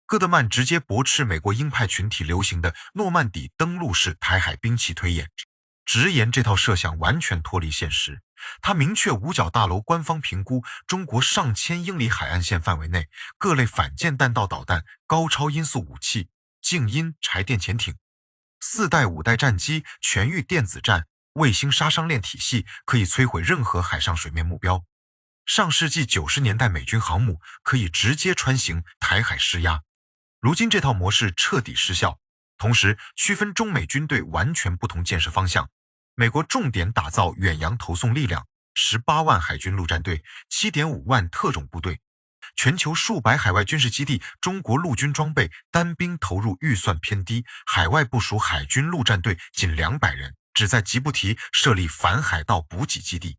Speaker 2: 戈德曼直接驳斥美国鹰派群体流行的诺曼底登陆式台海兵器推演，直言这套设想完全脱离现实。他明确五角大楼官方评估，中国上千英里海岸线范围内各类反舰弹道导弹、高超音速武器、静音柴电潜艇、4代5代战机、全域电子战、卫星杀伤链体系可以摧毁任何海上水面目标。上世纪90年代美军航母可以直接穿行台海施压。如今这套模式彻底失效，同时区分中美军队完全不同建设方向。美国重点打造远洋投送力量，18万海军陆战队，7.5万特种部队，全球数百海外军事基地，中国陆军装备单兵投入预算偏低，海外部署海军陆战队仅200人，只在吉布提设立反海盗补给基地。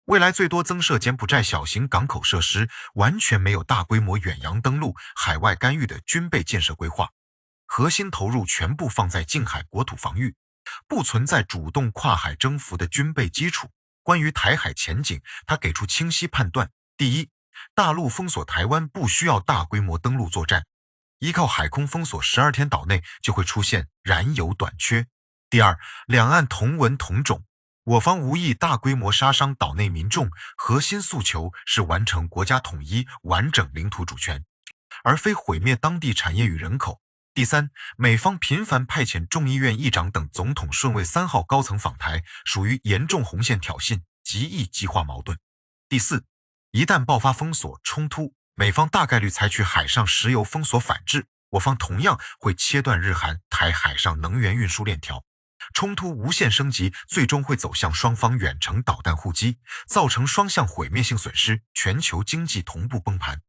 Speaker 2: 未来最多增设柬埔寨小型港口设施，完全没有大规模远洋登陆、海外干预的军备建设规划，核心投入全部放在近海国土防御，不存在主动跨海征服的军备基础。关于台海前景，他给出清晰判断：第一，大陆封锁台湾不需要大规模登陆作战，依靠海空封锁12天岛内就会出现燃油短缺。第二，两岸同文同种，我方无意大规模杀伤岛内民众，核心诉求是完成国家统一、完整领土主权，而非毁灭当地产业与人口。第三，美方频繁派遣众议院议长等总统顺位3号高层访台，属于严重红线挑衅，极易激化矛盾。第四，一旦爆发封锁冲突，美方大概率采取海上石油封锁反制，我方同样会切断日韩台海上能源运输链条。冲突无限升级，最终会走向双方远程导弹互击，造成双向毁灭性损失，全球经济同步崩盘。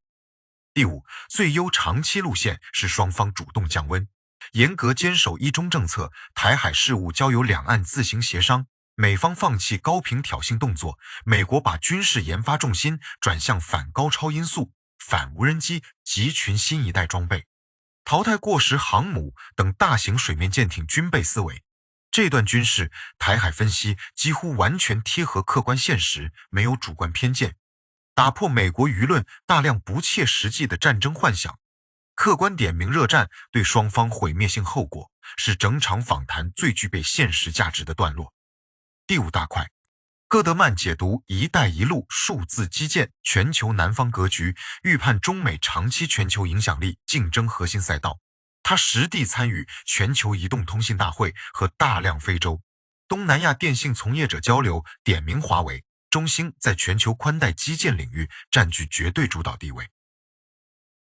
Speaker 2: 第五，最优长期路线是双方主动降温，严格坚守一中政策，台海事务交由两岸自行协商，美方放弃高频挑衅动作，美国把军事研发重心转向反高超音速、反无人机、集群新一代装备，淘汰过时航母等大型水面舰艇军备思维。这段军事台海分析几乎完全贴合客观现实，没有主观偏见，打破美国舆论大量不切实际的战争幻想，客观点明热战对双方毁灭性后果，是整场访谈最具备现实价值的段落。第五大块，戈德曼解读“一带一路”数字基建全球南方格局，预判中美长期全球影响力竞争核心赛道。他实地参与全球移动通信大会和大量非洲、东南亚电信从业者交流，点名华为、中兴在全球宽带基建领域占据绝对主导地位。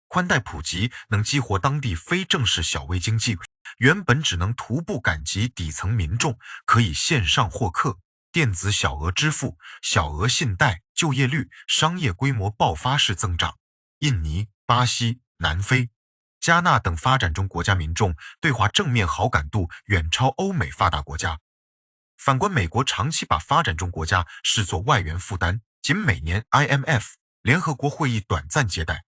Speaker 2: 宽带普及能激活当地非正式小微经济，原本只能徒步赶集底层民众，可以线上获客，电子小额支付、小额信贷，就业率、商业规模爆发式增长。印尼、巴西、南非、加纳等发展中国家民众对华正面好感度远超欧美发达国家。反观美国，长期把发展中国家视作外援负担，仅每年 IMF 联合国会议短暂接待，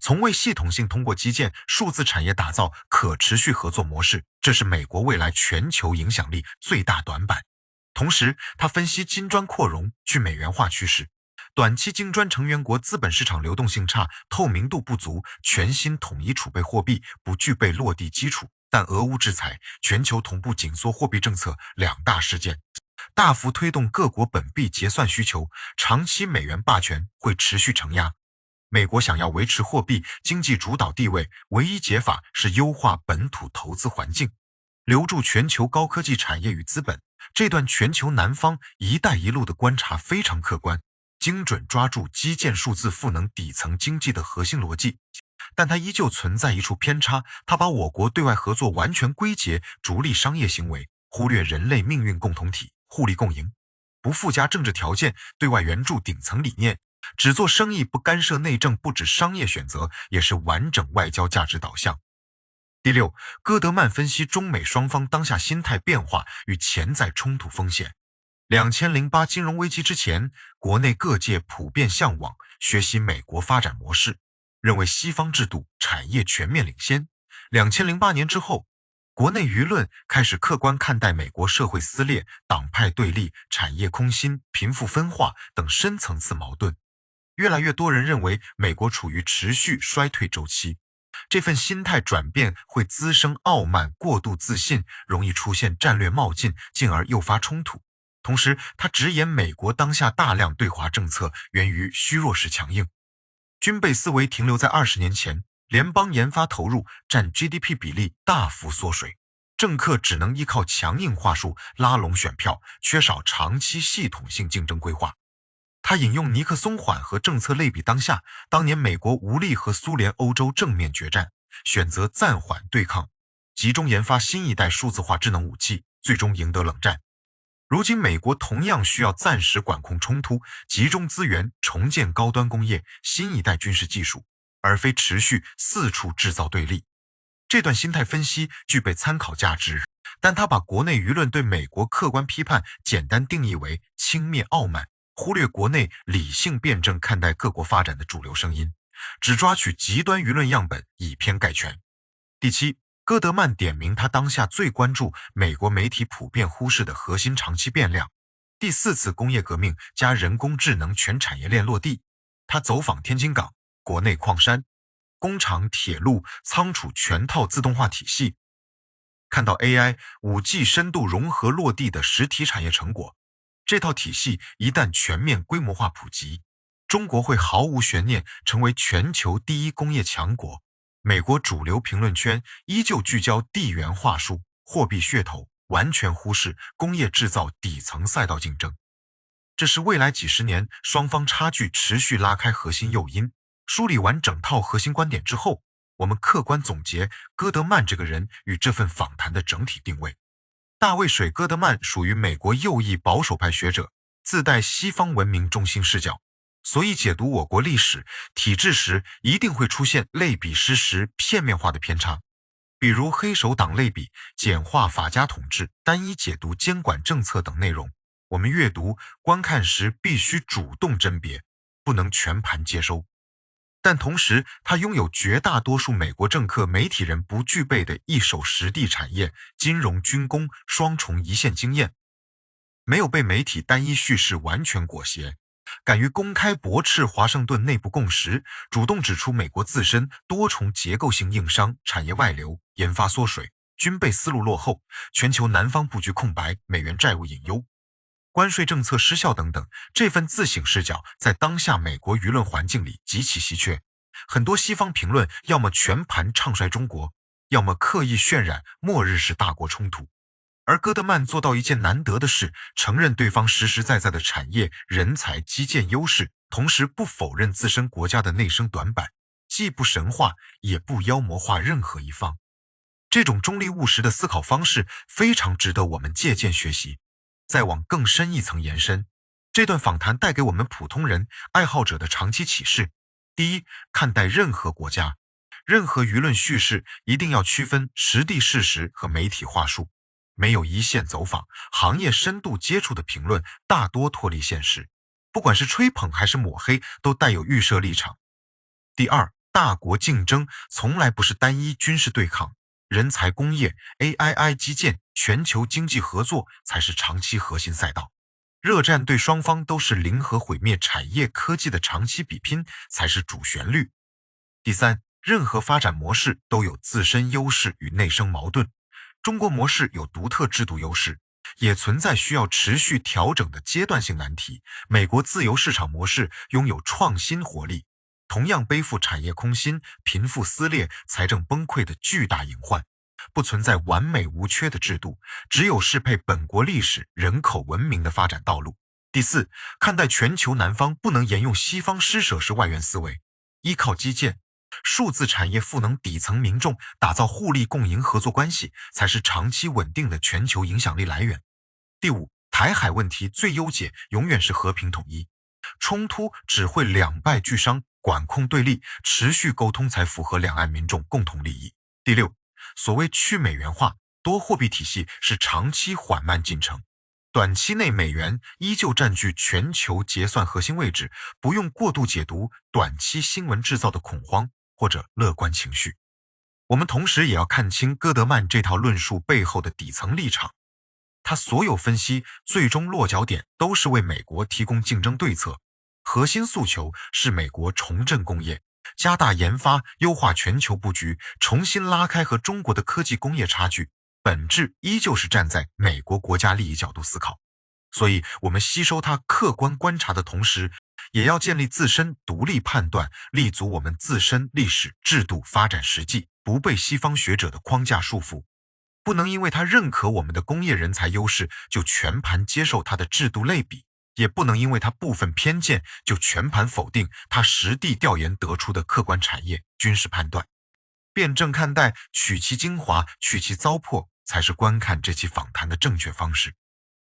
Speaker 2: 从未系统性通过基建、数字产业打造可持续合作模式，这是美国未来全球影响力最大短板。同时，他分析金砖扩容、去美元化趋势。短期金砖成员国资本市场流动性差，透明度不足，全新统一储备货币不具备落地基础，但俄乌制裁、全球同步紧缩货币政策两大事件，大幅推动各国本币结算需求，长期美元霸权会持续承压。美国想要维持货币经济主导地位，唯一解法是优化本土投资环境，留住全球高科技产业与资本。这段全球南方“一带一路”的观察非常客观，精准抓住基建数字赋能底层经济的核心逻辑。但它依旧存在一处偏差，它把我国对外合作完全归结逐利商业行为，忽略人类命运共同体，互利共赢，不附加政治条件，对外援助顶层理念，只做生意不干涉内政，不止商业选择，也是完整外交价值导向。第六，戈德曼分析中美双方当下心态变化与潜在冲突风险。2008金融危机之前，国内各界普遍向往学习美国发展模式，认为西方制度产业全面领先。2008年之后，国内舆论开始客观看待美国社会撕裂、党派对立、产业空心、贫富分化等深层次矛盾。越来越多人认为美国处于持续衰退周期。这份心态转变会滋生傲慢、过度自信，容易出现战略冒进，进而诱发冲突。同时，他直言美国当下大量对华政策源于虚弱式强硬，军备思维停留在20年前，联邦研发投入占 GDP 比例大幅缩水，政客只能依靠强硬话术拉拢选票，缺少长期系统性竞争规划。他引用尼克松缓和政策类比当下，当年美国无力和苏联、欧洲正面决战，选择暂缓对抗，集中研发新一代数字化智能武器，最终赢得冷战。如今美国同样需要暂时管控冲突，集中资源重建高端工业、新一代军事技术，而非持续四处制造对立。这段心态分析具备参考价值，但他把国内舆论对美国客观批判简单定义为轻蔑傲慢，忽略国内理性辩证看待各国发展的主流声音，只抓取极端舆论样本，以偏概全。第七，戈德曼点名他当下最关注美国媒体普遍忽视的核心长期变量，第四次工业革命加人工智能全产业链落地。他走访天津港、国内矿山、工厂、铁路、仓储全套自动化体系，看到 AI、5G 深度融合落地的实体产业成果。这套体系一旦全面规模化普及，中国会毫无悬念成为全球第一工业强国。美国主流评论圈依旧聚焦地缘话术、货币噱头，完全忽视工业制造底层赛道竞争。这是未来几十年双方差距持续拉开核心诱因。梳理完整套核心观点之后，我们客观总结戈德曼这个人与这份访谈的整体定位。大卫水戈德曼属于美国右翼保守派学者，自带西方文明中心视角，所以解读我国历史体制时一定会出现类比事实片面化的偏差，比如黑手党类比、简化法家统治、单一解读监管政策等内容。我们阅读观看时必须主动甄别，不能全盘接收。但同时，他拥有绝大多数美国政客、媒体人不具备的一手实地产业、金融、军工双重一线经验，没有被媒体单一叙事完全裹挟，敢于公开驳斥华盛顿内部共识，主动指出美国自身多重结构性硬伤、产业外流、研发缩水、军备思路落后、全球南方布局空白、美元债务隐忧、关税政策失效等等。这份自省视角在当下美国舆论环境里极其稀缺。很多西方评论要么全盘唱衰中国，要么刻意渲染末日式大国冲突。而戈德曼做到一件难得的事，承认对方实实在在的产业、人才、基建优势，同时不否认自身国家的内生短板，既不神化也不妖魔化任何一方。这种中立务实的思考方式非常值得我们借鉴学习。再往更深一层延伸，这段访谈带给我们普通人、爱好者的长期启示。第一，看待任何国家、任何舆论叙事，一定要区分实地事实和媒体话术。没有一线走访、行业深度接触的评论，大多脱离现实，不管是吹捧还是抹黑，都带有预设立场。第二，大国竞争从来不是单一军事对抗，人才、工业、AII 基建、全球经济合作才是长期核心赛道。热战对双方都是零和毁灭产业科技的长期比拼才是主旋律。第三，任何发展模式都有自身优势与内生矛盾。中国模式有独特制度优势，也存在需要持续调整的阶段性难题。美国自由市场模式拥有创新活力，同样背负产业空心、贫富撕裂、财政崩溃的巨大隐患。不存在完美无缺的制度，只有适配本国历史、人口文明的发展道路。第四，看待全球南方不能沿用西方施舍式外援思维，依靠基建、数字产业赋能底层民众，打造互利共赢合作关系，才是长期稳定的全球影响力来源。第五，台海问题最优解永远是和平统一，冲突只会两败俱伤，管控对立，持续沟通才符合两岸民众共同利益。第六，所谓去美元化、多货币体系是长期缓慢进程，短期内美元依旧占据全球结算核心位置，不用过度解读短期新闻制造的恐慌或者乐观情绪。我们同时也要看清戈德曼这套论述背后的底层立场，他所有分析最终落脚点都是为美国提供竞争对策，核心诉求是美国重振工业，加大研发，优化全球布局，重新拉开和中国的科技工业差距，本质依旧是站在美国国家利益角度思考。所以我们吸收它客观观察的同时，也要建立自身独立判断，立足我们自身历史制度发展实际，不被西方学者的框架束缚。不能因为他认可我们的工业人才优势，就全盘接受他的制度类比，也不能因为他部分偏见，就全盘否定他实地调研得出的客观产业军事判断。辩证看待，取其精华，去其糟粕，才是观看这期访谈的正确方式。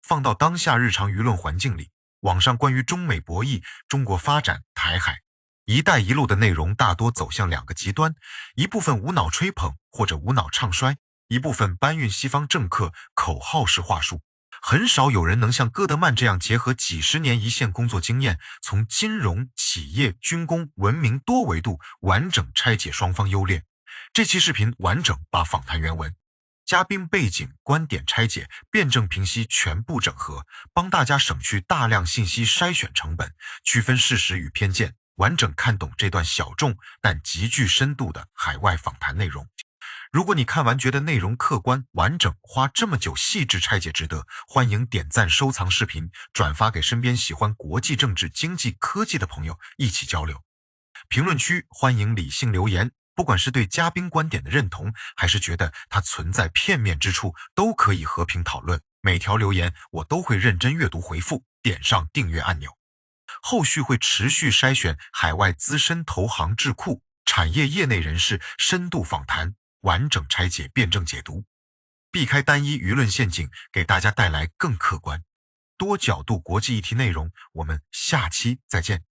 Speaker 2: 放到当下日常舆论环境里，网上关于中美博弈、中国发展、台海、一带一路的内容大多走向两个极端，一部分无脑吹捧或者无脑唱衰，一部分搬运西方政客口号式话术。很少有人能像戈德曼这样结合几十年一线工作经验，从金融、企业、军工、文明多维度完整拆解双方优劣。这期视频完整把访谈原文、嘉宾背景、观点拆解、辩证评析全部整合，帮大家省去大量信息筛选成本，区分事实与偏见，完整看懂这段小众但极具深度的海外访谈内容。如果你看完觉得内容客观完整，花这么久细致拆解值得，欢迎点赞收藏视频，转发给身边喜欢国际政治、经济、科技的朋友一起交流。评论区欢迎理性留言，不管是对嘉宾观点的认同，还是觉得它存在片面之处，都可以和平讨论。每条留言我都会认真阅读回复，点上订阅按钮。后续会持续筛选海外资深投行智库、产业业内人士深度访谈，完整拆解辩证解读，避开单一舆论陷阱，给大家带来更客观、多角度国际议题内容。我们下期再见。